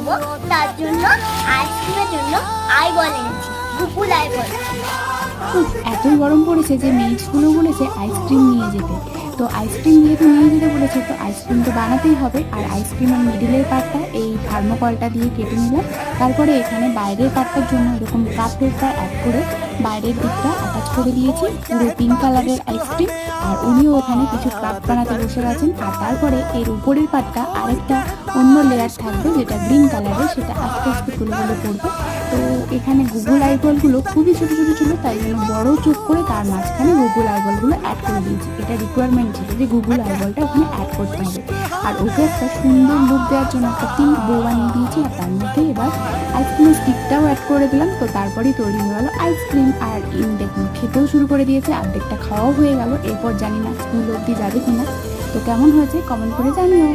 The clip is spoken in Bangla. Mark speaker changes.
Speaker 1: খাবো, তার জন্য আইসক্রিমের জন্য আইবল এনেছি, গুগল আইবল।
Speaker 2: এতই গরম পড়েছে যে মেয়েগুলো বলেছে আইসক্রিম নিয়ে যেতে। তো আইসক্রিম যেহেতু নিয়ে যেতে বলেছে, তো আইসক্রিম তো বানাতেই হবে। আর আইসক্রিমের মিডিলের পার্টটা এই থার্মোকলটা দিয়ে কেটে নিলাম। তারপরে এখানে বাইরের পার্টটার জন্য এরকম কাপ পেপার অ্যাড করে বাইরের দিকটা অ্যাটাচ করে দিয়েছি পুরো পিঙ্ক কালারের আইসক্রিম। আর উনিও ওখানে কিছু কাপ বানাতে বসে গেছেন। আর তারপরে এর উপরের পার্টটা আরেকটা অন্য লেয়ার থাকবে যেটা গ্রিন কালারের, সেটা আস্তে আস্তে তুলে তুলে পড়বে। তো এখানে গুগল আইবলগুলো খুবই ছোটো ছোটো ছিল, তাই জন্য বড় চোখ করে তার মাঝখানে গুগল আইবলগুলো অ্যাড করে দিয়েছি। এটা রিকোয়ারমেন্ট ছিল যে গুগল আইবলটা ওখানে অ্যাড করতে হবে। আর ওকে একটা সুন্দর লুক দেওয়ার জন্য একটা পিঙ্ক বো বানিয়ে দিয়েছি। আর তার মধ্যে এবার আইসক্রিমের স্টিকটাও অ্যাড করে দিলাম। তো তারপরেই তৈরি হয়ে গেল আইসক্রিম। আর দেখুন খেতেও শুরু করে দিয়েছে, অর্ধেকটা খাওয়াও হয়ে গেল। এরপর জানি না স্কুল অবধি যাবে কিনা। তো কেমন হয়েছে কমেন্ট করে জানিও।